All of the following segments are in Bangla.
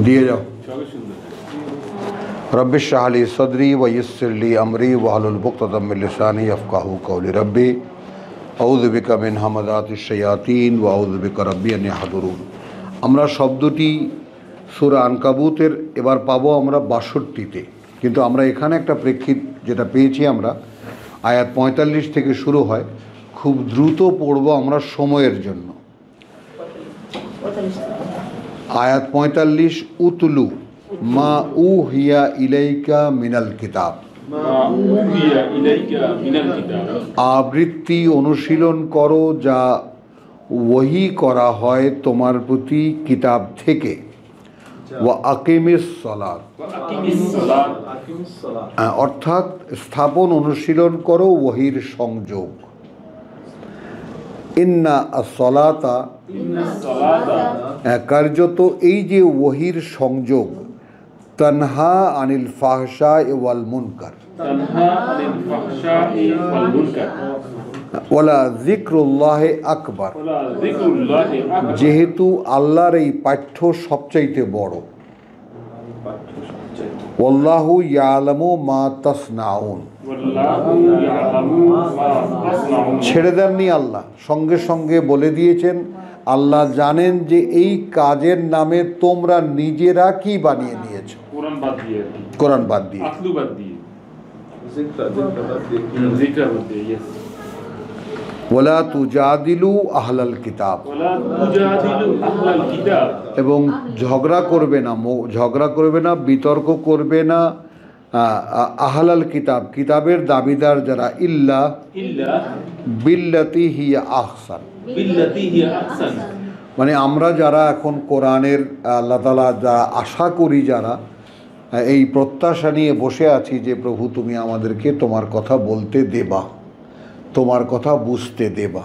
দিয়ে যাও। রব্বি ইশরাহ লি সদরি ওয়া ইয়াসসির লি আমরি ওয়াহলুল উকদাতাম মিন লিসানি ইয়াফকাহু কওলি। রব্বি আউযু বিকা মিন হামাযাতিশ শায়াতিন ওয়া আউযু বিকা রব্বি আন ইয়াহদুরুন। আমরা শব্দটি সূরা আনকাবুতের এবার পাবো আমরা ৬২তে, কিন্তু আমরা এখানে একটা প্রেক্ষিত যেটা পেয়েছি আমরা আয়াত ৪৫ থেকে শুরু হয়, খুব দ্রুত পড়ব আমরা সময়ের জন্য। আয়াত ৪৫, উতলু মা উহিয়া ইলাইকা মিনাল কিতাব। আবৃত্তি অনুশীলন করো যা ওহী করা হয় তোমার প্রতি কিতাব থেকে। ওয়া আকিমিস সালাত, অর্থাৎ স্থাপন অনুশীলন করো ওহীর সংযোগ। ইন্না আস-সালাতা, কার্যত এই যে ওহীর সংযোগ, তানহা আনিল ফাহশাই ওয়াল মুনকার, ওয়ালা যিকরুল্লাহি আকবার, যেহেতু আল্লাহর এই পাঠ্য সবচাইতে বড়। ওয়াল্লাহু ইয়ালামু মা তাসনাউন, ছেড়ে দেননি আল্লাহ, সঙ্গে সঙ্গে বলে দিয়েছেন আল্লাহ জানেন যে এই কাজের নামে তোমরা নিজেরা কি বানিয়ে নিয়েছো। কোরআন বাদ দিয়ে ওয়ালা তুজাদিলু আহলাল কিতাব, এবং ঝগড়া করবে না, বিতর্ক করবে না আহলাল কিতাব, কিতাবের দাবিদার যারা, ইল্লা বিল্লাতি হিয়া আহসান, মানে আমরা যারা এখন কোরআনের আল্লাহ তাআলা যা আশা করি, যারা এই প্রত্যাশা নিয়ে বসে আছি যে প্রভু তুমি আমাদেরকে তোমার কথা বলতে দেবা, তোমার কথা বুঝতে দেবা,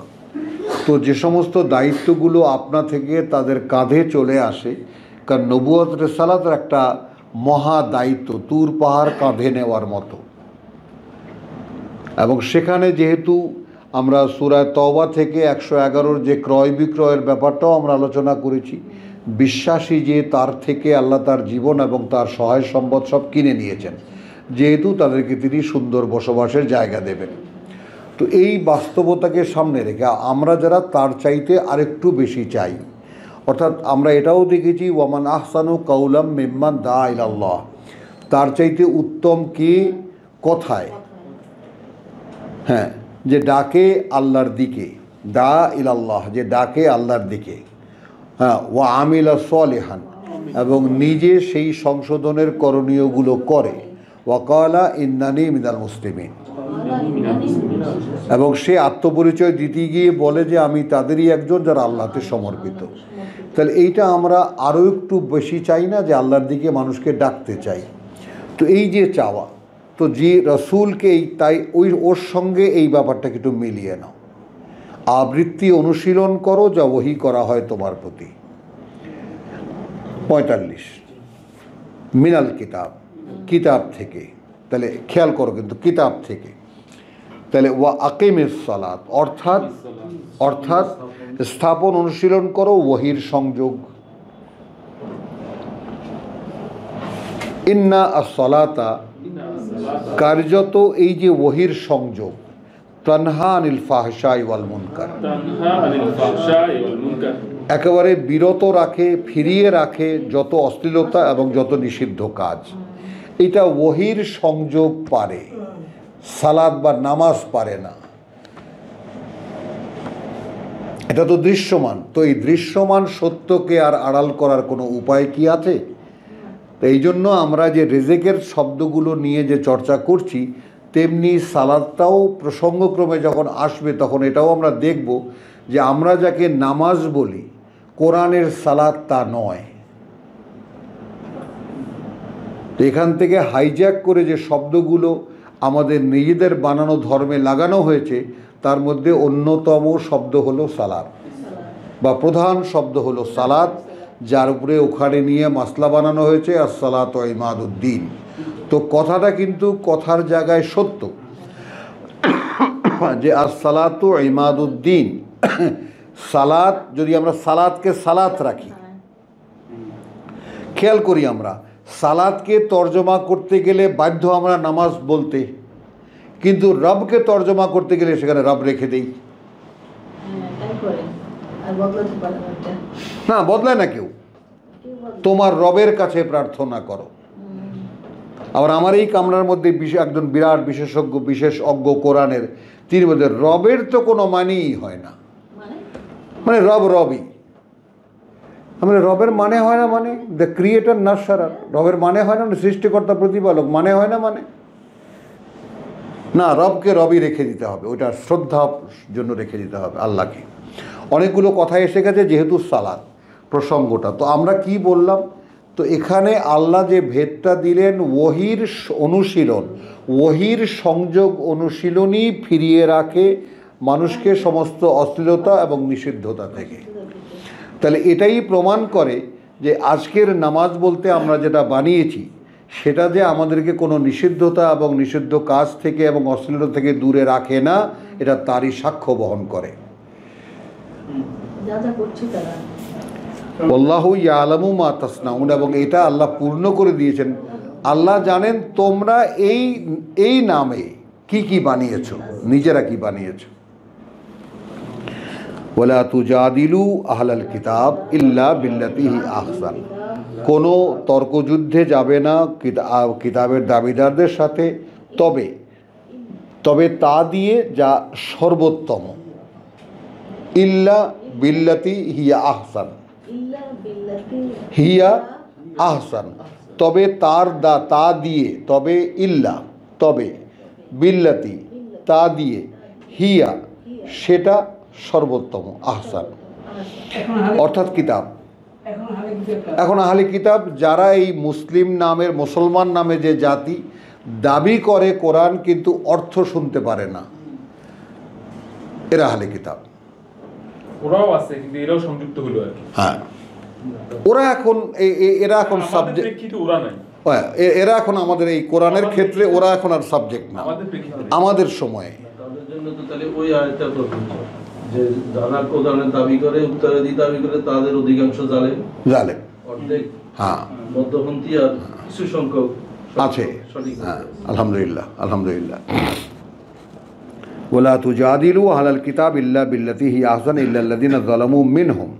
তো যে সমস্ত দায়িত্বগুলো আপনা থেকে তাদের কাঁধে চলে আসে, কারণ নবুয়ত রিসালাতের একটা মহা দায়িত্ব, তুর পাহাড় কাঁধে নেওয়ার মতো। এবং সেখানে যেহেতু আমরা সূরা তওবা থেকে ১১১ যে ক্রয় বিক্রয়ের ব্যাপারটাও আমরা আলোচনা করেছি, বিশ্বাসী যে তার থেকে আল্লাহ তার জীবন এবং তার সহায় সম্পদ সব কিনে নিয়েছেন, যেহেতু তাদেরকে তিনি সুন্দর বসবাসের জায়গা দেবেন। তো এই বাস্তবতাকে সামনে রেখে আমরা যারা তার চাইতে আরেকটু বেশি চাই, অর্থাৎ আমরা এটাও দেখেছি ওয়ামান আহসানু কাউলাম মিম্মান দা ইলাল্লাহ, তার চাইতে উত্তম কি কথায়, হ্যাঁ, যে ডাকে আল্লাহর দিকে, দা ইলাল্লাহ, যে ডাকে আল্লাহর দিকে, হ্যাঁ, ওয়া আমিলা সালিহান, এবং নিজে সেই সংশোধনের করণীয়গুলো করে, ওয়াকালা ইন্নানি মিনাল মুসলিমিন, এবং সে আত্মপরিচয় দিতে গিয়ে বলে যে আমি তাদেরই একজন যারা আল্লাহতে সমর্পিত। তাহলে এইটা আমরা আরও একটু বেশি চাই না, যে আল্লাহর দিকে মানুষকে ডাকতে চাই। তো এই যে চাওয়া, তো যে রসুলকে তাই ওর সঙ্গে এই ব্যাপারটাকে একটু মিলিয়ে নাও। আবৃত্তি অনুশীলন করো যা ওহী করা হয় তোমার প্রতি। ৪৫, মিনাল কিতাব, কিতাব থেকে, তাহলে খেয়াল করো কিন্তু কিতাব থেকে, তাহলে ওয়া আকিমিস সালাত, অর্থাৎ স্থাপন অনুশীলন করো ওহীর সংযোগ। ইন্না আস-সালাতা, কার্যত এই যে ওহীর সংযোগ, তানহা আনিল ফাহশাই ওয়াল মুনকার, একেবারে বিরত রাখে, ফিরিয়ে রাখে যত অশ্লীলতা এবং যত নিষিদ্ধ কাজ। এটা ওহীর সংযোগ পারে, সালাত বা নামাজ পারে না। এটা তো দৃশ্যমান, তো এই দৃশ্যমান সত্যকে আর আড়াল করার কোনো উপায় কি আছে? তো এই জন্য আমরা যে রেজেকের শব্দগুলো নিয়ে যে চর্চা করছি, তেমনি সালাদটাও প্রসঙ্গক্রমে যখন আসবে তখন এটাও আমরা দেখব যে আমরা যাকে নামাজ বলি, কোরআনের সালাত তা নয়। তো এখান থেকে হাইজ্যাক করে যে শব্দগুলো আমাদের নিজেদের বানানো ধর্মে লাগানো হয়েছে, তার মধ্যে অন্যতম শব্দ হলো সালাত, বা প্রধান শব্দ হলো সালাত, যার উপরে ওখানে নিয়ে মাসলা বানানো হয়েছে আস-সালাতু ইমাদুদ্দিন। তো কথাটা কিন্তু কথার জায়গায় সত্য যে আস-সালাতু ইমাদুদ্দিন, সালাত যদি আমরা সালাতকে সালাত রাখি, খেয়াল করি আমরা সালাতকে তর্জমা করতে গেলে বাধ্য আমরা নামাজ বলতে, কিন্তু রবকে তর্জমা করতে গেলে সেখানে রব রেখে দেই। না, বদলায় না কেউ। তোমার রবের কাছে প্রার্থনা করো। আবার আমার এই কামরার মধ্যে একজন বিরাট বিশেষজ্ঞ বিশেষজ্ঞ কোরআনের, তিনি বলতে রবের তো কোনো মানেই হয় না, মানে রব রবই, মানে রবের মানে হয় না, মানে দ্য ক্রিয়েটর নার্সারার, রবের মানে হয় না, সৃষ্টিকর্তা প্রতিপালক মানে হয় না, মানে না, রবকে রবই রেখে দিতে হবে, ওইটা শ্রদ্ধার জন্য রেখে দিতে হবে আল্লাহকে। অনেকগুলো কথা এসে গেছে যেহেতু সালাত প্রসঙ্গটা, তো আমরা কি বললাম, তো এখানে আল্লাহ যে ভেদটা দিলেন ওহির অনুশীলন, ওহির সংযোগ অনুশীলনই ফিরিয়ে রাখে মানুষকে সমস্ত অশ্লীলতা এবং নিষিদ্ধতা থেকে। তাহলে এটাই প্রমাণ করে যে আজকের নামাজ বলতে আমরা যেটা বানিয়েছি সেটা যে আমাদেরকে কোনো নিষিদ্ধতা এবং নিষিদ্ধ কাজ থেকে এবং অশ্লীলতা থেকে দূরে রাখে না, এটা তারই সাক্ষ্য বহন করে। আল্লাহু ইয়ালামু মা তাসনাউন, এবং এটা আল্লাহ পূর্ণ করে দিয়েছেন। আল্লাহ জানেন তোমরা এই নামে কি কি বানিয়েছো, নিজেরা কি বানিয়েছো। ওয়ালা তুজাদিলু আহলাল কিতাব ইল্লা বিল্লাতি হি আহসান, কোনো তর্কযুদ্ধে যাবে না কিতাবের দাবিদারদের সাথে, তবে তা দিয়ে যা সর্বোত্তম। ইল্লা বিল্লাতি হিয়া আহসান, হিয়া আহসান, তবে তা দিয়ে, তবে ইল্লা, তবে বিল্লাতি তা দিয়ে, হিয়া সেটা সর্বোত্তম, আহসান অর্থাৎ কিতাব। এখন আহলে কিতাব যারা এই মুসলিম নামের, মুসলমান নামে যে জাতি দাবি করে কোরআন কিন্তু অর্থ শুনতে পারে না, এরা আহলে কিতাব। ওরাও আছে কিন্তু এরাও সংযুক্ত হলো আর কি। হ্যাঁ, এরা এখন সাবজেক্ট, ওরা নাই, এরা এখন আমাদের এই কোরআনের ক্ষেত্রে ওরা এখন আর সাবজেক্ট না আমাদের সময়ে। তাদের জন্য তো তাহলে ওই আয়াতটা প্রযোজ্য যে যারা কোরআনের দাবি করে, উত্তরাদি দাবি করে, তাদের অধিকাংশ জালেম, অর্ধেক হ্যাঁ মধ্যপন্থী আর কিছু সংখ্যক আছে। হ্যাঁ, আলহামদুলিল্লাহ, আলহামদুলিল্লাহ। ওয়ালা তুজাদিলু আহলাল কিতাব ইল্লা বিল্লাতি হি আহসান ইল্লাল্লাযিনা যালামু মিনহুম,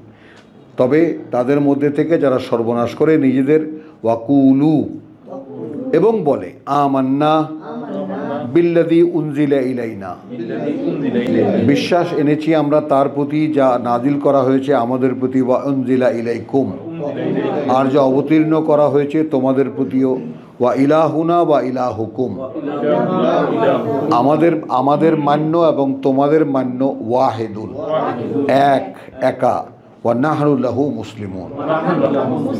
তবে তাদের মধ্যে থেকে যারা সর্বনাশ করে নিজেদের, ওয়াকুলু এবং বলে, আমান্না বিল্লাযী উনজিলা ইলাইনা, বিশ্বাস এনেছি আমরা তার প্রতি যা নাজিল করা হয়েছে আমাদের প্রতি, ওয়া উনজিলা ইলাইকুম, আর যা অবতীর্ণ করা হয়েছে তোমাদের প্রতিও, ওয়া ইলাহুনা ওয়া ইলাহুকুম, আমাদের মান্য এবং তোমাদের মান্য, ওয়াহিদুন একা, ওয়া নাহনু লাহু মুসলিমুন,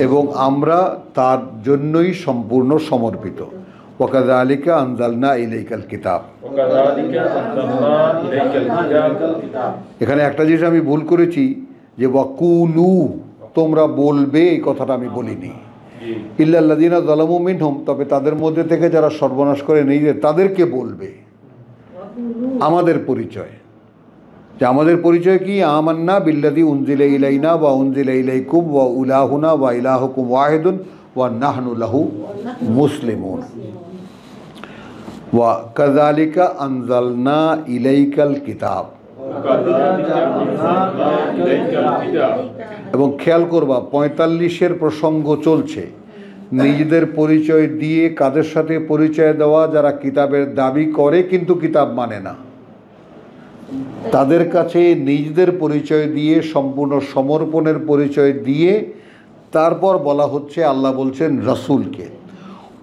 এবং আমরা তার জন্যই সম্পূর্ণ সমর্পিত। ওয়া কাযালিকা আনজালনা ইলাইকাল কিতাব, এখানে একটা জিনিস আমি ভুল করেছি যে ওয়াকুলু তোমরা বলবে, এই কথাটা আমি বলিনি। ইল্লাল্লাযিনা যালামু মিনহুম, তবে তাদের মধ্যে থেকে যারা সর্বনাশ করে নিজেদের, তাদেরকে বলবে। আমাদের পরিচয়, যে আমাদের পরিচয় কি, আমান্না বিল্লাযী উনজিলা ইলাইনা ওয়া উনজিলা ইলাইকুম ওয়া ইলাহুনা ওয়া ইলাহুকুম ওয়াহিদুন ওয়া নাহনু লাহু মুসলিমুন। ওয়া কাযালিকা আনজালনা ইলাইকাল কিতাব, এবং খেয়াল করবা 45-এর প্রসঙ্গ চলছে। নিজেদের পরিচয় দিয়ে কাদের সাথে পরিচয় দেওয়া, যারা কিতাবের দাবি করে কিন্তু কিতাব মানে না, তাদের কাছে নিজেদের পরিচয় দিয়ে, সম্পূর্ণ সমর্পণের পরিচয় দিয়ে তারপর বলা হচ্ছে, আল্লাহ বলছেন রাসূলকে,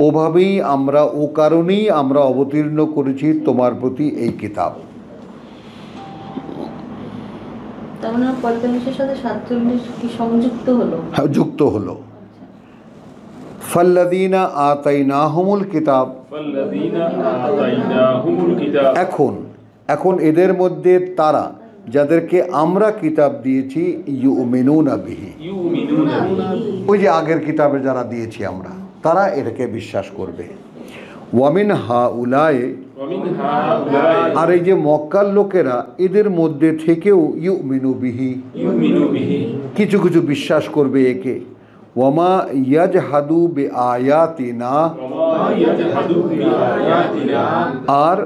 ওভাবেই আমরা, ও কারণেই আমরা অবতীর্ণ করেছি তোমার প্রতি এই কিতাব। তার মানে 45-এর সাথে 47 কি সংযুক্ত হলো? হ্যাঁ, যুক্ত হলো। ফাল্লাযীনা আতাইনাহুমুল কিতাব, এখন এদের মধ্যে তারা যাদেরকে আমরা কিতাব দিয়েছি, ইউমিনুনা বিহি, ওই যে আগের কিতাবে যারা দিয়েছি আমরা, তারা এটাকে বিশ্বাস করবে। ওয়ামিন হা উলায়ে, ومن هؤلاء আর এই যে মক্কার লোকেরা এদের মধ্যে থেকেও ইউমিনু বিহি, يؤمن به কিছু কিছু বিশ্বাস করবে একে। ওয়ামা ইয়াজহাদু বে আয়াতিনা, وما يجحد بآياتنا আর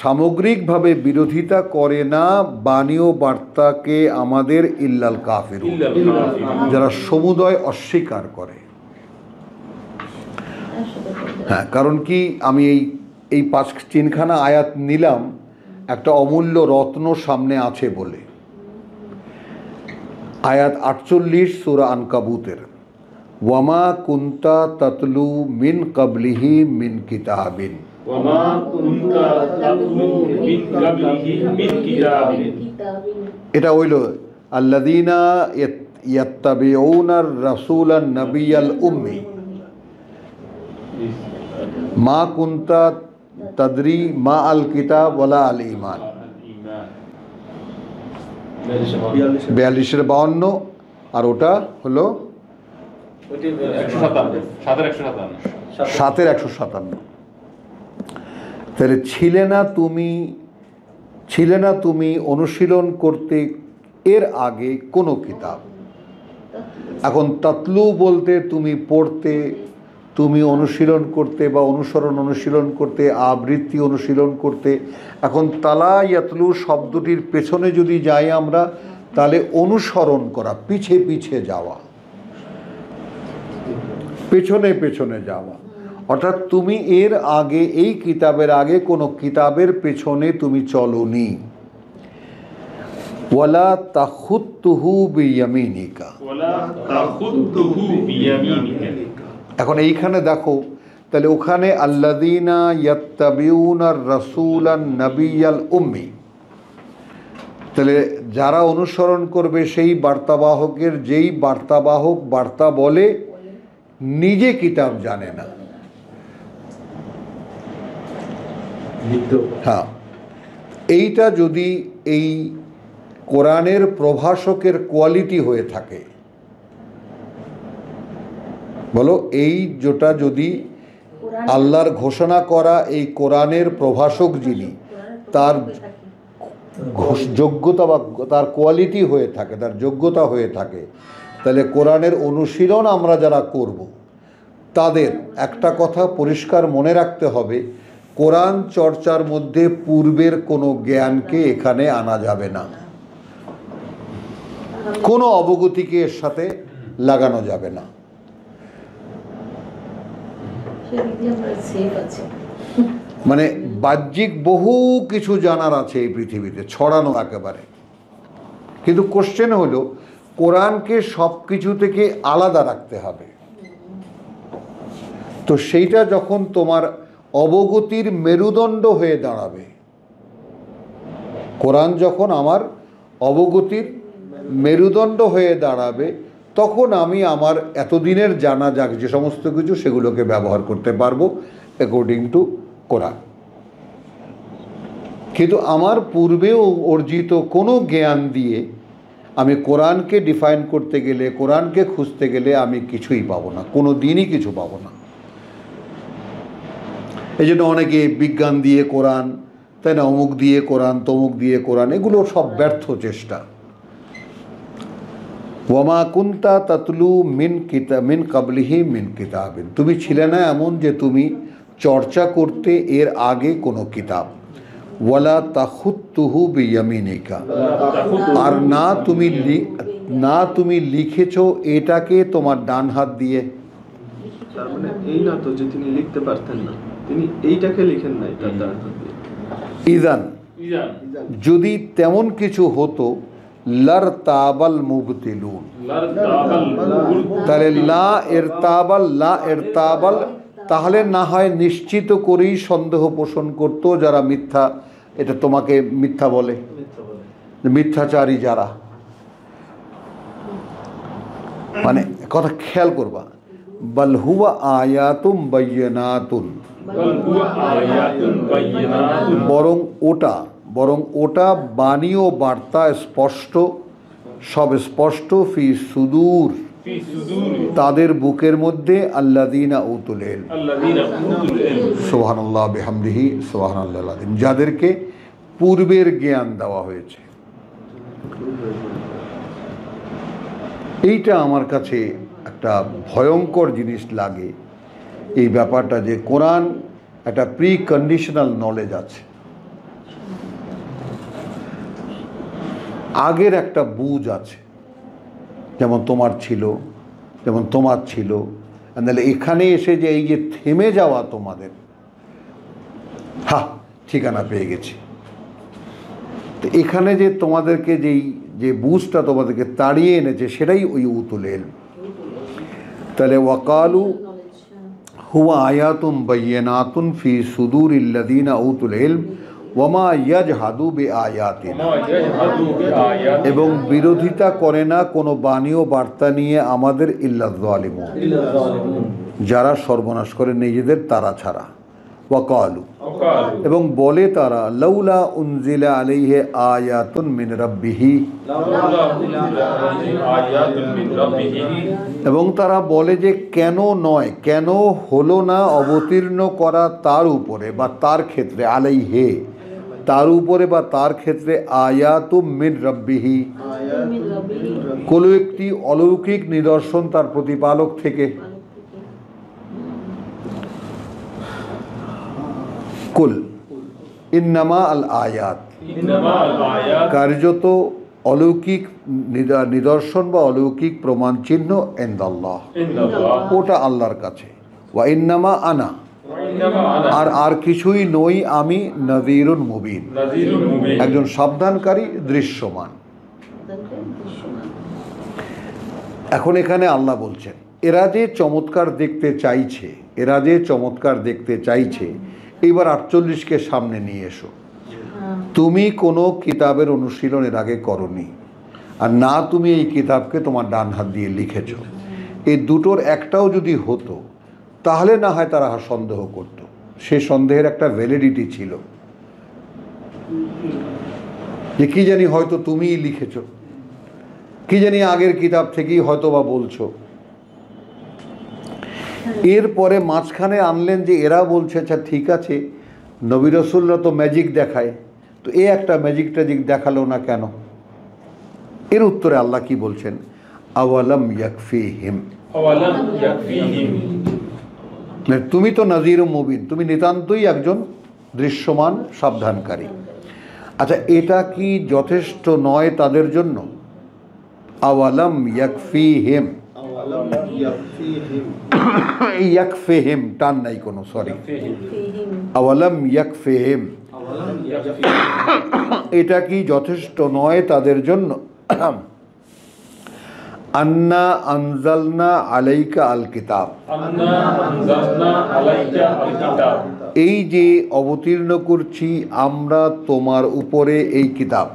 সামগ্রিকভাবে বিরোধিতা করে না বাণীয় বার্তাকে আমাদের ইল্লাল কাফির, إلا الكافرون যারা সমুদয় অস্বীকার করে। হ্যাঁ, কারণ কি আমি এই 5-3খানা আয়াত নিলাম একটা অমূল্য রত্ন সামনে আছে বলে। আয়াত 48 সূরা আনকাবুতের, ওয়ামা কুন্তা তাতলু মিন কাবলিহি মিন কিতাবিন, وما كنت تتلو من قبله من كتاب এটা হইল আল্লাযীনা ইয়াত্তাবিউনার রাসূলান নাবিয়াল উম্মি মা কুন্তা তাদরি মা আল কিতাব ওয়ালা আল ঈমান। الإيمان 42-এর 52, আর ওটা হলো 7-এর 157। তাহলে ছিলে না তুমি অনুশীলন করতে এর আগে কোনো কিতাব। এখন তাতলু বলতে তুমি পড়তে, তুমি অনুশীলন করতে বা অনুশীলন করতে, আবৃত্তি অনুশীলন করতে। এখন তালা ইয়াতলু শব্দটির পেছনে যদি যাই আমরা, তাহলে অনুসরণ করা, পিছে পিছে যাওয়া, পেছনে পেছনে যাওয়া। অর্থাৎ তুমি এর আগে, এই কিতাবের আগে কোনো কিতাবের পেছনে তুমি চলোনি। ওয়ালা তাখুত্তুহু বিয়ামিনিকা, ولا تخطه بيمينك এখন এইখানে দেখো, তাহলে ওখানে আল্লাযীনা ইয়াত্তাবিউনার রাসূলান নাবিয়াল উম্মি, তাহলে যারা অনুসরণ করবে সেই বার্তাবাহকের, যেই বার্তাবাহক বার্তা বলে নিজে কিতাব জানে না। হ্যাঁ, এইটা যদি এই কোরআনের প্রভাষকের কোয়ালিটি হয়ে থাকে, বলো এই যেটা যদি আল্লাহর ঘোষণা করা এই কোরআনের প্রভাষক যিনি, তার যোগ্যতা বা তার কোয়ালিটি হয়ে থাকে, তার যোগ্যতা হয়ে থাকে, তাহলে কোরআনের অনুশীলন আমরা যারা করব তাদের একটা কথা পরিষ্কার মনে রাখতে হবে, কোরআন চর্চার মধ্যে পূর্বের কোনো জ্ঞানকে এখানে আনা যাবে না, কোনো অবগতিকে এর সাথে লাগানো যাবে না। মানে বাহ্যিক বহু কিছু জানার আছে এই পৃথিবীতে, ছড়ানো একেবারে। কিন্তু কোশ্চেন হলো কোরআনকে সব কিছু থেকে আলাদা রাখতে হবে। তো সেইটা যখন তোমার অবগতির মেরুদণ্ড হয়ে দাঁড়াবে, কোরআন যখন আমার অবগতির মেরুদণ্ড হয়ে দাঁড়াবে, তখন আমি আমার এতদিনের জানা যাক যে সমস্ত কিছু, সেগুলোকে ব্যবহার করতে পারবো অ্যাকর্ডিং টু কোরআন। কিন্তু আমার পূর্বেও অর্জিত কোনো জ্ঞান দিয়ে আমি কোরআনকে ডিফাইন করতে গেলে, কোরআনকে খুঁজতে গেলে আমি কিছুই পাবো না, কোনো দিনই কিছু পাবো না। এই জন্য অনেকে বিজ্ঞান দিয়ে কোরআন, তাই না, অমুক দিয়ে কোরআন, তমুক দিয়ে কোরআন, এগুলো সব ব্যর্থ চেষ্টা। ওয়ামা কুন্তা তাতলু মিন কাবলিহি মিন কিতাবিন, তুমি ছিলে না এমন যে তুমি চর্চা করতে এর আগে কোনো কিতাব। ওয়ালা তাখুত্তুহু বিয়ামিনিকা, আর না তুমি লিখেছো এটাকে তোমার ডান হাত দিয়ে। তার মানে এই না তো যে তিনি লিখতে পারতেন না, তিনি এইটাকে লিখেন নাই তার ডান হাত দিয়ে। ইদান, যদি তেমন কিছু হতো, লার তাবাল মুবতিলুন, তাহলে লা এরতাবাল, তাহলে না হয় নিশ্চিত করেই সন্দেহ পোষণ করতো যারা মিথ্যা, এটা তোমাকে মিথ্যা বলে, মিথ্যাচারী যারা। মানে কথা খেয়াল করবা, বাল হুয়া আয়াতুম বাইয়িনাতুন, বরং ওটা বাণী ও বার্তা স্পষ্ট, সব স্পষ্ট, ফি সুদূর, في صدور তাদের বুকের মধ্যে আল্লাযীনা উতুল ইলম, الذين أوتوا العلم সুবহানাল্লাহ বিহামদিহি সুবহানাল্লাহিল আযীম, যাদেরকে পূর্বের জ্ঞান দেওয়া হয়েছে। এইটা আমার কাছে একটা ভয়ঙ্কর জিনিস লাগে, এই ব্যাপারটা যে কোরআন একটা প্রি কন্ডিশনাল নলেজ আছে, আগের একটা বুঝ আছে, যেমন তোমার ছিল, যেমন তোমার ছিল। নাহলে এখানে এসে যে এই যে থেমে যাওয়া তোমাদের, ঠিকানা পেয়ে গেছি, তো এখানে যে তোমাদেরকে যে বুঝটা তোমাদেরকে তাড়িয়ে এনেছে সেটাই ওই উতুল ইলম। তাহলে ওয়াকালু হুয়া আয়াতুম বাইয়িনাতুন ফি সুদুরিল্লাযীনা উতুল ইলম ওয়ামা ইয়াজহাদু বিআয়াতিনা, وما يجحدوا بآياتنا এবং বিরোধিতা করে না কোনো বাণী ও বার্তা নিয়ে আমাদের ইল্লা যালিমুন, যারা সর্বনাশ করে নিজেদের তারা ছাড়া। ওয়াকালু, وقالوا এবং বলে তারা লাউলা উনজিলা আলাইহি আয়াতুন মিন রাব্বিহি, لولا أنزل عليه آيات من ربه এবং তারা বলে যে কেন নয়, কেন হলো না অবতীর্ণ করা তার উপরে বা তার ক্ষেত্রে, আলাইহে তার উপরে বা তার ক্ষেত্রে, আয়াতুম মিন রাব্বিহি কোনো একটি অলৌকিক নিদর্শন তার প্রতিপালক থেকে। কুল ইন্নামা আল আয়াত, إنما الآيات কার্যত অলৌকিক নিদর্শন বা অলৌকিক প্রমাণ চিহ্ন ইনদাল্লাহ, عند الله ওটা আল্লাহর কাছে। ওয়া ইন্নামা আনা, وإنما أنا আর কিছুই নই আমি, নযীরুন মুবিন, نذير مبين একজন সাবধানকারী দৃশ্যমান। এখন এখানে আল্লাহ বলছেন এরা যে চমৎকার দেখতে চাইছে, এরা যে চমৎকার দেখতে চাইছে, এইবার 48কে সামনে নিয়ে এসো। তুমি কোনো কিতাবের অনুশীলন এর আগে করনি, আর না তুমি এই কিতাবকে তোমার ডান হাত দিয়ে লিখেছ। এই দুটোর একটাও যদি হতো তাহলে না হয় তারা সন্দেহ করত, সে সন্দেহের একটা ভ্যালিডিটি ছিল যে কি জানি হয়তো তুমিই লিখেছ, কি জানি আগের কিতাব থেকেই হয়তো বা বলছো। এরপরে মাঝখানে আনলেন যে এরা বলছে আচ্ছা ঠিক আছে, নবী রাসূলরা তো ম্যাজিক দেখায়, তো এ একটা ম্যাজিক ট্যাজিক দেখালো না কেন? এর উত্তরে আল্লাহ কি বলছেন, আওয়ালাম ইয়াকফিহিম, أولم يكفيهم মানে তুমি তো নাযীর মুবিন, তুমি নিতান্তই একজন দৃশ্যমান সাবধানকারী। আচ্ছা এটা কি যথেষ্ট নয় তাদের জন্য? আওয়ালাম ইয়াকফিহিম, আওয়ালাম ইয়াকফিহিম, এই ইয়াকফিহিম টান নাই কোনো, সরি, আওয়ালাম ইয়াকফিহিম, আওয়ালাম এটা কি যথেষ্ট নয় তাদের জন্য? আন্না আনজালনা আলাইকা আল কিতাব, أنا أنزلنا عليك الكتاب এই যে অবতীর্ণ করছি আমরা তোমার উপরে এই কিতাব,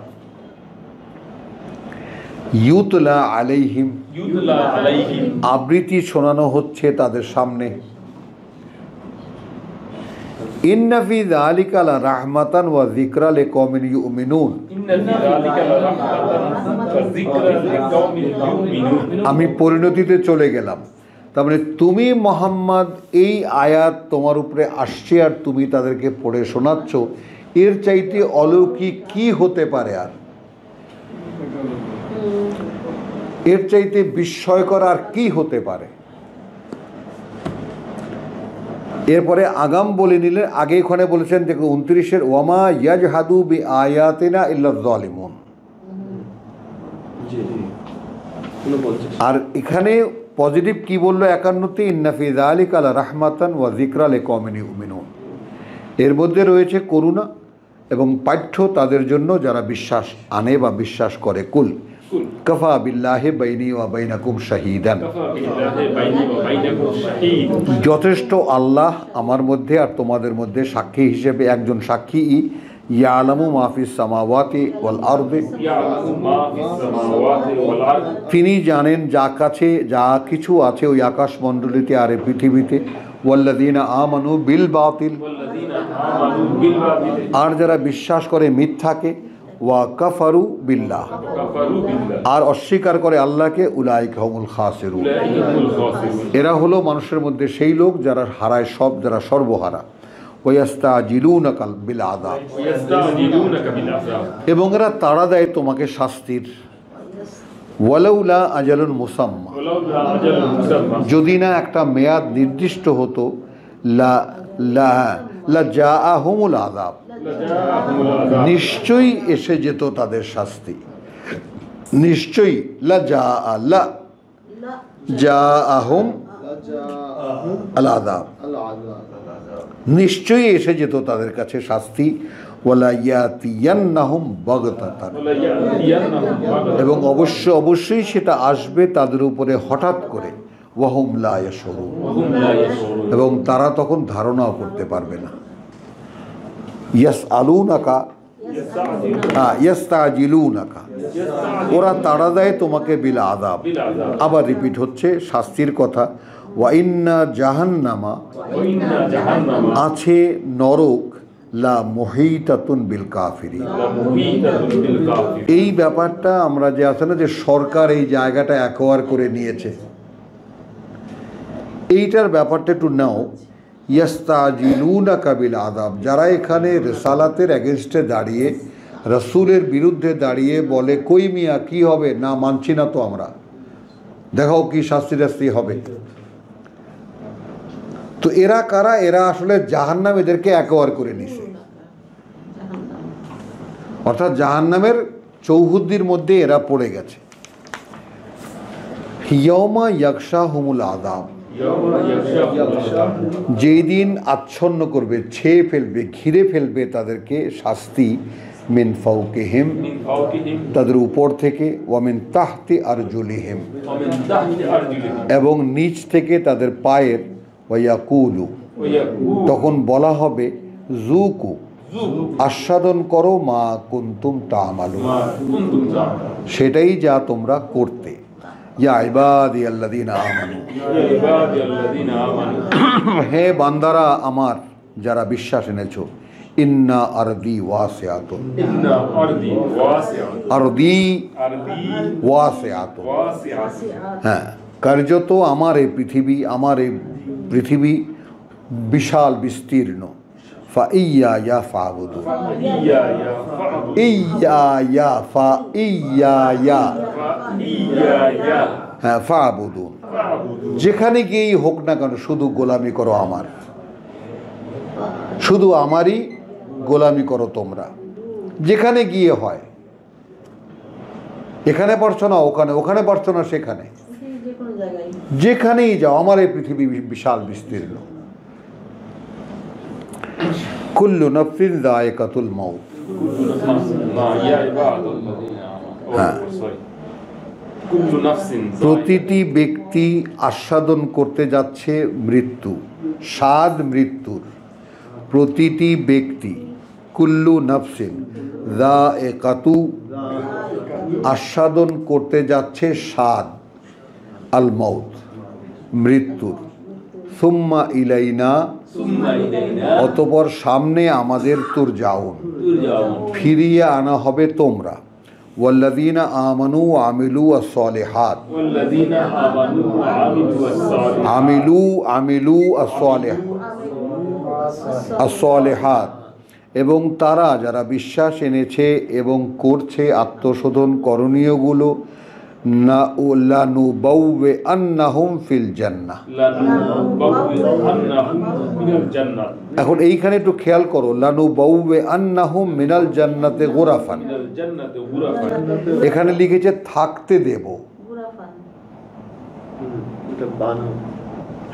ইউতলা আলাইহিম, يتلى عليهم আবৃত্তি শোনানো হচ্ছে তাদের সামনে। ইন্না ফি যালিকা লা রাহমাতান ওয়া যিকরা লিকওমিন ইউমিনুন, إن في ذلك لرحمة وذكرى لقوم يؤمنون আমি পরিণতিতে চলে গেলাম, তার মানে তুমি মোহাম্মদ এই আয়াত তোমার উপরে আসছে আর তুমি তাদেরকে পড়ে শোনাচ্ছ, এর চাইতে অলৌকিক কি হতে পারে? আর এর চাইতে বিস্ময়কর আর কি হতে পারে? এরপরে আগাম বলে নিলেন, আগে এখানে বলেছেন দেখো 29-এর ওয়ামা ইয়াজহাদু বি আয়াতিনা ইল্লা যালিমুন, জি 49 আর এখানে পজিটিভ কি বললো 51-তে, ইন্না ফি যালিকা লা রাহমাতান ওয়া যিকরা লিকওমিন ইউমিনুন, এর মধ্যে রয়েছে করুণা এবং পাঠ্য তাদের জন্য যারা বিশ্বাস আনে বা বিশ্বাস করে। কুল কাফা বিল্লাহি বাইনি ওয়া বাইনাকুম শাহীদান, كفى بالله بيني وبينكم شهيد যথেষ্ট আল্লাহ আমার মধ্যে আর তোমাদের মধ্যে সাক্ষী হিসেবে, একজন সাক্ষী, ইয়ালামু মা ফিস সামাওয়াতি ওয়াল আরদি, يعلم ما في السماوات والأرض তিনি জানেন যা কাছে যা কিছু আছে ওই আকাশমণ্ডলীতে আর এই পৃথিবীতে। ওয়াল্লাযীনা আমানু বিল বাতিল, والذين آمنوا بالباطل আর যারা বিশ্বাস করে মিথ্যাকে, ওয়া কাফারু বিল্লাহ, কাফারু বিল্লাহ, আর অস্বীকার করে আল্লাহকে, উলাইকা হুমুল খাসিরুন, উলাইকা হুমুল খাসিরুন, এরা হলো মানুষের মধ্যে সেই লোক যারা হারায় সব, যারা সর্বহারা। ওয়াস্তাজিলুনাকা বিল আযাব, ইয়াস্তাজিলুনাকা বিল আযাব, এবং এরা তাড়া দেয় তোমাকে শাস্তির। ওয়ালাউলা আজালুন মুসাম্মা, ওয়ালাউলা আজালুন মুসাম্মা, যদি না একটা মেয়াদ নির্দিষ্ট হতো, লা লা লা জাআহুমুল আযাব, লাজাআহুমুল আযাব, নিশ্চয়ই এসে যেত তাদের শাস্তি। নিশ্চয়ই লা জাআহুম আল আযাব, নিশ্চয়ই এসে যেত তাদের কাছে শাস্তি। ওয়ালা ইয়াতিয়ান্নাহুম বাগতাতান, ওয়ালা ইয়াতিয়ান্নাহুম বাগতাতান, এবং অবশ্যই সেটা আসবে তাদের উপরে হঠাৎ করে। ওয়াহুম লা ইয়াশউরুন, ওয়াহুম লা ইয়াশউরুন, এবং তারা তখন ধারণাও করতে পারবে না। ইয়াসআলুনাকা, ইয়াস্তাজিলুনাকা, ওরা তাড়া দেয় তোমাকে বিল আযাব, বিল আযাব, আবার রিপিট হচ্ছে শাস্তির কথা। ওয়া ইন্না জাহান্নামা, ওয়া ইন্না জাহান্নামা আছে নরক, লা মুহিতাতুন বিল কাফিরিন। লামুহিতাতুন বিল কাফির, এই ব্যাপারটা আমরা যে আছে না, যে সরকার এই জায়গাটা অ্যাকোয়ার করে নিয়েছে, এইটার ব্যাপারটা একটু নাও। ইয়াস্তাজিলুনাকা বিল আযাব, যারা এখানে রিসালাতের এগেনস্টে দাঁড়িয়ে, রসুলের বিরুদ্ধে দাঁড়িয়ে বলে কই মিয়া কি হবে, না মানছি না তো আমরা, দেখাও কি শাস্তি হবে। তো এরা কারা? এরা আসলে জাহান্নাম এদেরকে অ্যাকোয়ার করে নিছে, অর্থাৎ জাহান্নামের চৌহদ্দির মধ্যে এরা পড়ে গেছে। ইয়াউমা ইয়াগশাহুমুল আযাব, ইয়াওমা ইয়াগশাহুমুল আযাব, যেই দিন আচ্ছন্ন করবে, ছেয়ে ফেলবে, ঘিরে ফেলবে তাদেরকে শাস্তি। মিন ফাওকিহিম, মিন ফাওকিহিম, তাদের উপর থেকে, ওয়া মিন তাহতি আরজুলিহিম, ওয়া মিন তাহতি আরজুলিহিম, এবং নিচ থেকে তাদের পায়ের। ওয়া ইয়াকুলু, ওয়া ইয়াকুলু, তখন বলা হবে, জুকু, যুকু আস্বাদন করো, মা কুনতুম তা'মালুন, মা কুনতুম তা'মালুন, সেটাই যা তোমরা করতে। ইয়া ইবাদিয়াল্লাযীনা আমানু, ইয়া ইবাদিয়াল্লাযীনা আমানু, হে বান্দারা আমার যারা বিশ্বাস এনেছো, ইন্না আরদি ওয়াসিআতুন, ইন্না আরদি ওয়াসিআতুন, আরদি আরদি ওয়াসিআতুন, ওয়াসিআতুন, হ্যাঁ, কার্যত আমার এই পৃথিবী বিশাল বিস্তীর্ণ। ফাইয়া ফাবুদুন, ইয়া ইয়া ফা'বুদ, ইয়া ইয়া হ্যাঁ ফাবুদুন, ফা'বুদ, যেখানে গিয়েই হোক না কেন শুধু গোলামি করো আমার, শুধু আমারই গোলামি করো তোমরা। যেখানে গিয়ে হয়, এখানে পারছো না ওখানে, ওখানে পারছো না সেখানে, যে কোনো জায়গায় যেখানেই যাও, আমার এই পৃথিবী বিশাল বিস্তীর্ণ। কুল্লু নাফসিন যায়কাতুল মাউত, মা ইয়া ইবাদাল্লাযীনা আমানু, হ্যাঁ। সরি, কুল্লু নাফসিন, প্রতিটি ব্যক্তি আস্বাদন করতে যাচ্ছে মৃত্যু, স্বাদ মৃত্যুর। প্রতিটি ব্যক্তি, কুল্লু নাফসিন যায়কাতু, আস্বাদন করতে যাচ্ছে স্বাদ, আল মাউত, মৃত্যুর। সুম্মা ইলাইনা, সুম্মা ইলাইনা অতঃপর সামনে আমাদের তুরজাউন, তুরজাউন, ফিরিয়ে আনা হবে তোমরা। ওয়াল্লাযীনা আমানু ওয়া আমিলু আস-সালিহাত, ওয়াল্লাযীনা আমানু ওয়া আমিলু আস-সালিহাত, আমিলু আস-সালিহাত, এবং তারা যারা বিশ্বাস এনেছে এবং করছে আত্মশোধন করণীয়গুলো, লানুবাউওয়ান্নাহুম ফিল জান্নাহ। লানুবাউওয়ান্নাহুম মিনাল জান্নাহ, এখন এইখানে একটু খেয়াল করো, লানুবাউওয়ান্নাহুম মিনাল জান্নাতে গুরাফান, মিনাল জান্নাতি গুরাফান, এখানে লিখেছে থাকতে দেব। গুরাফান এটা বানাও।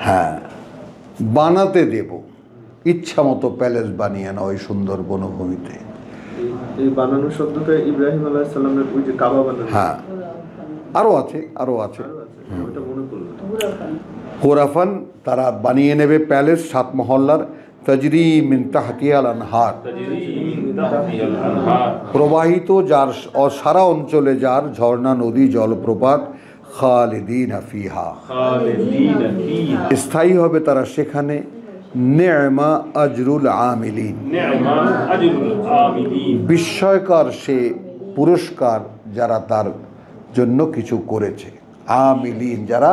হ্যাঁ, বানাতে দেব, ইচ্ছা মতো প্যালেস বানিয়ে না ওই সুন্দর বনভূমিতে। এই বানানো শব্দটা ইব্রাহিম আলাইহিস সালামের ওই যে কাবা বানানো, হ্যাঁ, আরও আছে। ওটা মনে পড়লো। গুরাফান কোরাফান, তারা বানিয়ে নেবে প্যালেস 7 মহল্লার। তাজরি মিন তাহতিহাল আনহার, তাজরি মিন তাহতিহাল আনহার, প্রবাহিত যার সারা অঞ্চলে যার ঝর্ণা, নদী, জলপ্রপাত। খালিদিনা ফিহা, খালিদিনা ফিহা, স্থায়ী হবে তারা সেখানে। নে'মা আজরুল আমিলিন, নি'মা আজরুল আমিলিন। বিস্ময়কর সে পুরস্কার যারা তার জন্য কিছু করেছে, আমিলিন যারা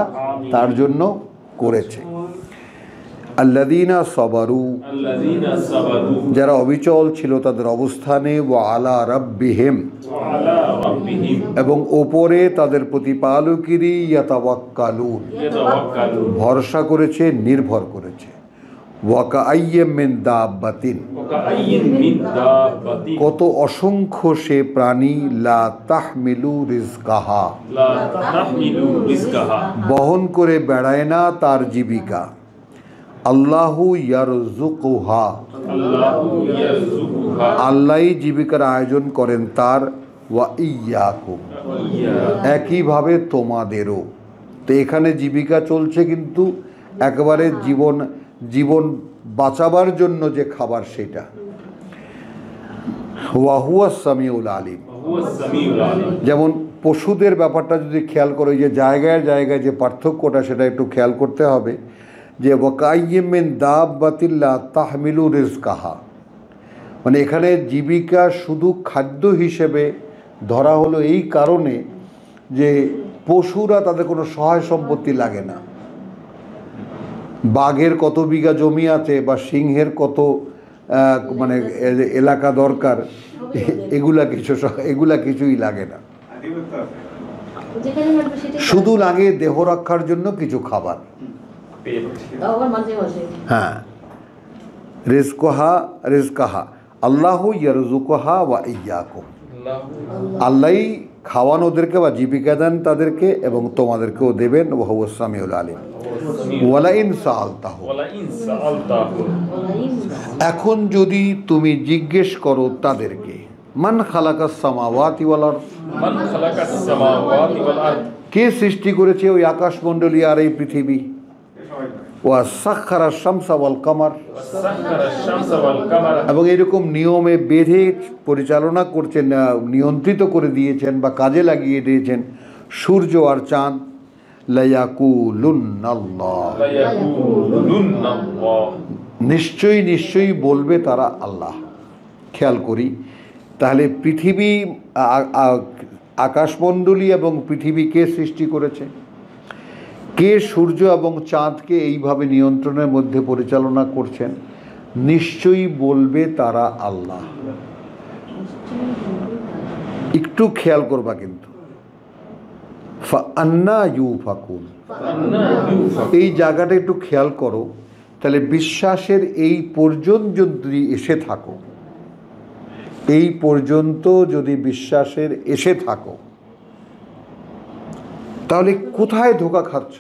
তার জন্য করেছে। আল্লাযীনা সাবারু, আল্লাযীনা সাবারু যারা অবিচল ছিল তাদের অবস্থানে, ওয়া আলা রাব্বিহিম, ওয়া আলা রাব্বিহিম এবং ওপরে তাদের প্রতিপালকেরই ইয়াতাওয়াক্কালুন, ইয়াতাওয়াক্কালুন। ভরসা করেছে, নির্ভর করেছে। ওয়া কাআইয়্যিম মিন দাব্বাতিন, ওয়া কাআইয়্যিন মিন দাব্বাতিন, কত অসংখ্য সে প্রাণী, লা তাহমিলু রিজকাহা, লা তাহমিলু রিজকাহা, বহন করে বেড়ায় না তার জীবিকা। আল্লাহু ইয়ারযুকুহা, আল্লাহু ইয়ারযুকুহা আল্লাহই জীবিকার আয়োজন করেন তার, ওয়া ইয়্যাকুম, একইভাবে তোমাদেরও। তো এখানে জীবিকা চলছে, কিন্তু একেবারে জীবন বাঁচাবার জন্য যে খাবার সেটা। ওয়া হুয়াস সামিউল আলিম, হুয়াস সামিউল আলিম। যেমন পশুদের ব্যাপারটা যদি খেয়াল করো, যে জায়গায় জায়গায় যে পার্থক্যটা সেটা একটু খেয়াল করতে হবে, যে ওয়াকাইয়্যিম মিন দাব্বাতিন লা তাহমিলু রিজকাহা, মানে এখানে জীবিকা শুধু খাদ্য হিসেবে ধরা হলো এই কারণে যে পশুরা তাদের কোনো সহায় সম্পত্তি লাগে না। বাঘের কত বিঘা জমি আছে বা সিংহের কত মানে এলাকা দরকার, এগুলা কিছুই লাগে না। যেখানে মারবে সেটাই শুধু লাগে দেহ রক্ষার জন্য কিছু খাবার। তাও আবার মাঝে মাঝে। হ্যাঁ, রিজকাহা আল্লাহু ইয়ারযুকুহা ওয়া ইয়্যাকুম, আল্লাহই খাওয়ান ওদেরকে বা জীবিকা দেন তাদেরকে, এবং তোমাদেরকেও দেবেন। ওয়া হুয়াস সামিউল আলিম। ওয়ালা ইন সাআলতাহু, ওয়ালা ইন সাআলতাহু, এখন যদি তুমি জিজ্ঞেস করো তাদেরকে, মান খালাকাস সামাওয়াতি ওয়াল আরদ, মান খালাকাস সামাওয়াতি ওয়াল আরদ, কে সৃষ্টি করেছে ওই আকাশমণ্ডলী আর এই পৃথিবী। ওয়া সাখখারাশ শামসা ওয়াল কামার, সাখখারাশ শামসা ওয়াল কামার, এবং এরকম নিয়মে বেঁধে পরিচালনা করছেন, নিয়ন্ত্রিত করে দিয়েছেন বা কাজে লাগিয়ে দিয়েছেন সূর্য আর চাঁদ। লায়াকুলুন্নাল্লাহ, লা ইয়াকুলুন্নাল্লাহ, নিশ্চয়ই বলবে তারা আল্লাহ। খেয়াল করি তাহলে পৃথিবী, আকাশমণ্ডলী এবং পৃথিবীকে সৃষ্টি করেছে কে? সূর্য এবং চাঁদকে এইভাবে নিয়ন্ত্রণের মধ্যে পরিচালনা করছেন। নিশ্চয়ই বলবে তারা আল্লাহ। একটু খেয়াল করবা কিন্তু, ফাআন্না ইউফাকুন, এই জায়গাটা একটু খেয়াল করো। তাহলে বিশ্বাসের এই পর্যন্ত যদি এসে থাকো, এই পর্যন্ত যদি বিশ্বাসের এসে থাকো, তাহলে কোথায় ধোঁকা খাচ্ছ?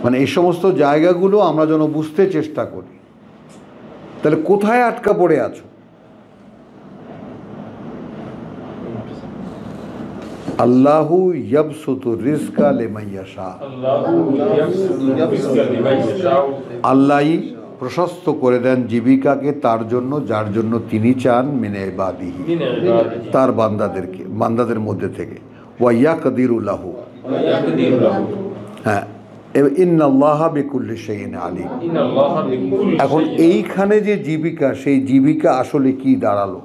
মানে এই সমস্ত জায়গাগুলো আমরা যেন বুঝতে চেষ্টা করি। তাহলে কোথায় আটকা পড়ে আছো? আল্লাহু ইয়াবসুতু রিজকা লিমান ইয়াশা, আল্লাহু ইয়াবসুতু রিজকা লিমান ইয়াশা, আল্লাহই প্রশস্ত করে দেন জীবিকাকে তার জন্য যার জন্য তিনি চান, মিন ইবাদিহি, মিন ইবাদিহি, তার বান্দাদের মধ্যে থেকে। ওয়া ইয়াকদিরু লাহু, ওয়া ইয়াকদিরু লাহু, হ্যাঁ, ইন্নাল্লাহা বিকুল্লি শাইইন আলিম। ইন্নাল্লাহা বিকুল্লি এখন শাইইন, এইখানে যে জীবিকা, সেই জীবিকা আসলে কি দাঁড়ালো?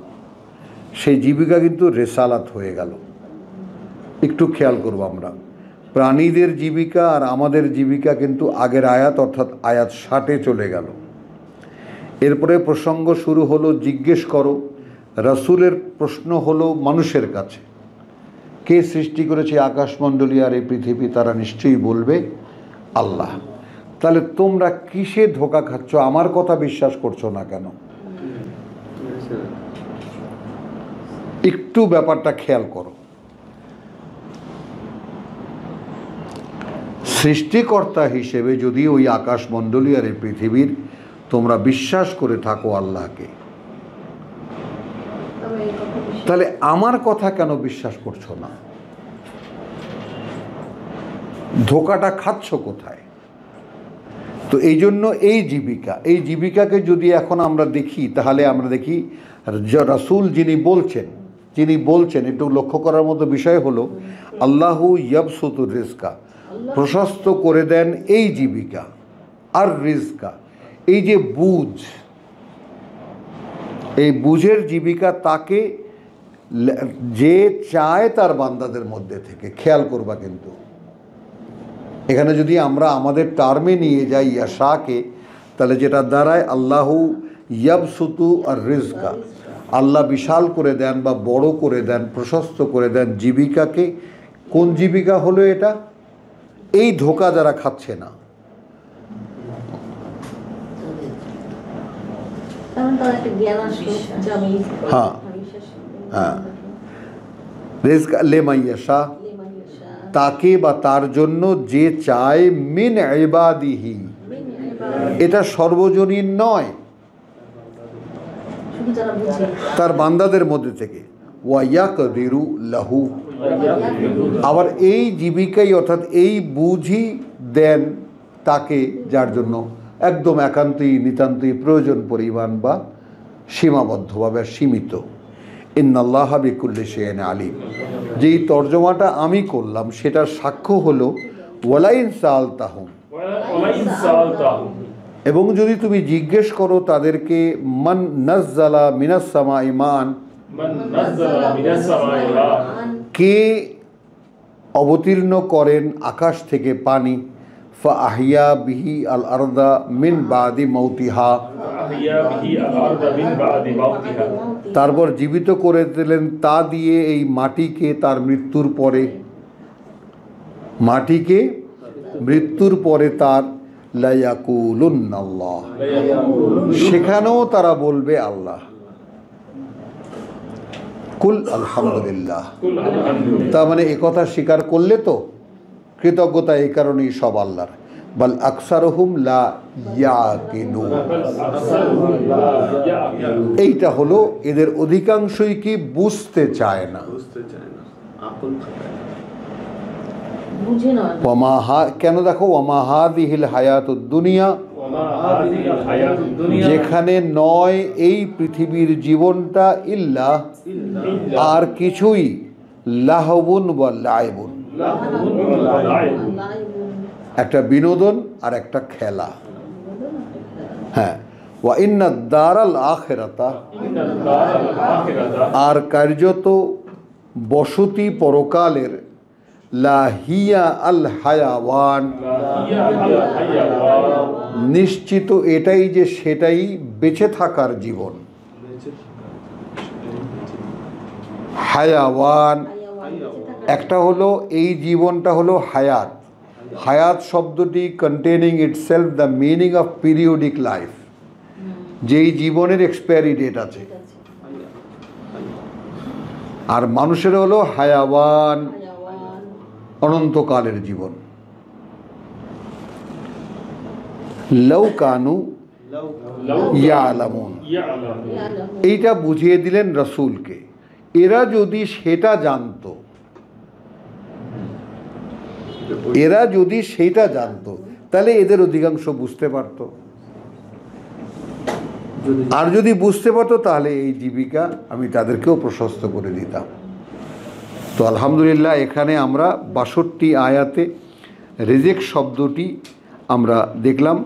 সেই জীবিকা কিন্তু রেসালাত হয়ে গেল। একটু খেয়াল করবো আমরা, প্রাণীদের জীবিকা আর আমাদের জীবিকা কিন্তু আগের আয়াত, অর্থাৎ আয়াত 60-এ চলে গেল। এরপরে প্রসঙ্গ শুরু হলো জিজ্ঞেস করো। রাসূলের প্রশ্ন হলো মানুষের কাছে, কে সৃষ্টি করেছে আকাশমণ্ডলী আর এই পৃথিবী? তারা নিশ্চয়ই বলবে আল্লাহ। তাহলে তোমরা কিসে ধোঁকা খাচ্ছ? আমার কথা বিশ্বাস করছো না কেন? একটু ব্যাপারটা খেয়াল করো। সৃষ্টিকর্তা হিসেবে যদি ওই আকাশমণ্ডলী আর এই পৃথিবীর তোমরা বিশ্বাস করে থাকো আল্লাহকে, তাহলে আমার কথা কেন বিশ্বাস করছো না? ধোকাটা খাচ্ছ কোথায়? তো এই জন্য এই জীবিকাকে যদি এখন আমরা দেখি, তাহলে আমরা দেখি রাসূল যিনি বলছেন, একটু লক্ষ্য করার মতো বিষয় হলো আল্লাহু ইয়াবসুতু রিজকা, প্রশস্ত করে দেন এই জীবিকা। আর রিজকা, এই যে বুঝ, এই বুঝের জীবিকা তাকে যে চায় তার বান্দাদের মধ্যে থেকে। খেয়াল করবা কিন্তু এখানে যদি আমরা আমাদের টার্মে নিয়ে যাই ইয়াশাকে, তাহলে যেটা দাঁড়ায় আল্লাহু ইয়াবসুতু আর রিজকা, আল্লাহ বিশাল করে দেন বা বড় করে দেন, প্রশস্ত করে দেন জীবিকাকে। কোন জীবিকা হলো এটা? এই ধোঁকা যারা খাচ্ছে না, হ্যাঁ হ্যাঁ, রিজকা লিমান ইয়াশা, তাকে বা তার জন্য যে চায়, মিন ইবাদিহি, এটা সর্বজনীন নয়, তার বান্দাদের মধ্যে থেকে। ওয়া ইয়াকদিরু লাহু, আবার এই জীবিকাই অর্থাৎ এই বুঝি দেন তাকে যার জন্য একদম একান্তই নিতান্তই প্রয়োজন পরিমাণ বা সীমাবদ্ধভাবে সীমিত। ইন্নাল্লাহা বিকুল্লি শাইইন আলিম, যেই তর্জমাটা আমি করলাম সেটার সাক্ষ্য হলো ওয়ালাইন সাআলতাহুম, এবং যদি তুমি জিজ্ঞেস করো তাদেরকে, মান নাজ্জালা মিনাস সামাই মান, কে অবতীর্ণ করেন আকাশ থেকে পানি, ফাআহিয়া বিহি আল আরদা মিন বাদি মাউতিহা, তারপর জীবিত করে দিলেন তা দিয়ে এই মাটিকে তার মৃত্যুর পরে, মাটিকে মৃত্যুর পরে তার, লায়াকুলুন্নাল্লাহ, সেখানেও তারা বলবে আল্লাহ। কুল আলহামদুলিল্লাহ, তার মানে একথা স্বীকার করলে তো কৃতজ্ঞতা এই কারণেই সব আল্লাহর। বাল আকসারহুম লা ইয়াকিলুন, এইটা হলো এদের অধিকাংশই কি বুঝতে চায় না। কেন দেখো, ওয়ামা হাযিহিল হায়াতুদ দুনিয়া, যেখানে নয় এই পৃথিবীর জীবনটা, ইল্লা, আর কিছুই, লাহবুন ওয়া লাইবুন, একটা বিনোদন আর একটা খেলা। হ্যাঁ, ওয়া ইন্নাদ দারাল আখিরাতা, আর কার্যত বসতি পরকালের, লাহিয়া আল হায়াওয়ান, নিশ্চিত এটাই যে সেটাই বেঁচে থাকার জীবন। হায়াওয়ান একটা হলো, এই জীবনটা হলো হায়াত। হায়াত শব্দটি containing itself the meaning of periodic life, যেই জীবনের এক্সপায়ারি ডেট আছে। আর মানুষের হলো হায়াওয়ান, অনন্তকালের জীবন। লাউ কানু ইয়ালামুন, এইটা বুঝিয়ে দিলেন রাসূলকে। এরা যদি সেটা জানতো, এরা যদি সেটা জানতো, তাহলে এদের অধিকাংশ বুঝতে পারত। আর যদি বুঝতে পারতো তাহলে এই জীবিকা আমি তাদেরকেও প্রশস্ত করে দিতাম। তো আলহামদুলিল্লাহ, এখানে আমরা ৬২ আয়াতে রিজিক শব্দটি আমরা দেখলাম।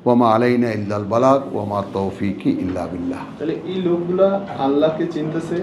ওয়ামা আলাইনা ইল্লাল বালাগ ওয়ামা তৌফিকি ইল্লা বিল্লাহ। তাহলে এই লোকগুলা আল্লাহকে চিনতেছে,